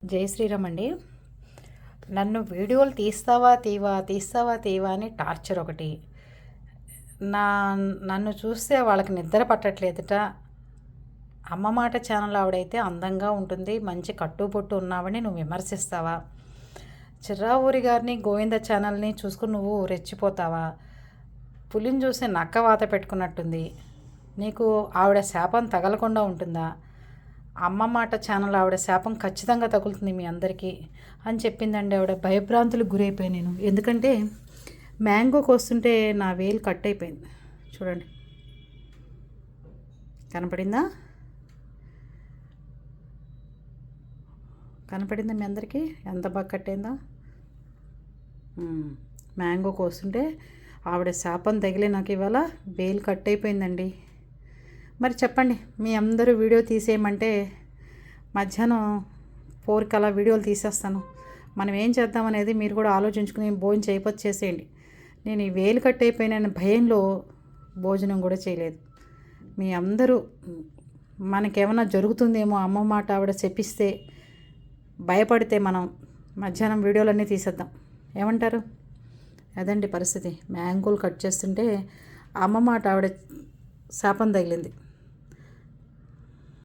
జై శ్రీరామ్ అండి. నన్ను వీడియోలు తీస్తావా అని టార్చర్ ఒకటి. నా నన్ను చూస్తే వాళ్ళకి నిద్ర పట్టట్లేదుట. అమ్మ మాట ఛానల్ ఆవిడైతే అందంగా ఉంటుంది, మంచి కట్టుబొట్టు ఉన్నావని నువ్వు విమర్శిస్తావా? చిర్రావూరి గారిని, గోవింద ఛానల్ని చూసుకుని నువ్వు రెచ్చిపోతావా? పులిని చూసి నక్క వాత పెట్టుకున్నట్టుంది. నీకు ఆవిడ శాపం తగలకుండా ఉంటుందా? అమ్మ మాట ఛానల్ ఆవిడ శాపం ఖచ్చితంగా తగులుతుంది మీ అందరికీ అని చెప్పిందండి. ఆవిడ భయభ్రాంతులకు గురైపోయాను నేను. ఎందుకంటే మ్యాంగో కోస్తుంటే నా వేలు కట్ అయిపోయింది. చూడండి, కనపడిందా మీ అందరికీ ఎంత బాగా కట్ అయిందో? మ్యాంగో కోస్తుంటే ఆవిడ శాపం తగిలే నాకు ఇవాళ వేలు కట్ అయిపోయిందండి. మరి చెప్పండి, మీ అందరూ వీడియో తీసేయమంటే మధ్యాహ్నం 4కి అలా వీడియోలు తీసేస్తాను. మనం ఏం చేద్దామనేది మీరు కూడా ఆలోచించుకుని భోజనం చేయకపోతే చేసేయండి. నేను ఈ వేలు కట్ అయిపోయిన భయంలో భోజనం కూడా చేయలేదు. మీ అందరూ మనకేమైనా జరుగుతుందేమో అమ్మ మాట ఆవిడ చెప్పిస్తే భయపడితే మనం మధ్యాహ్నం వీడియోలన్నీ తీసేద్దాం. ఏమంటారు? అదండి పరిస్థితి. మ్యాంగోలు కట్ చేస్తుంటే అమ్మ మాట ఆవిడ శాపం తగిలింది.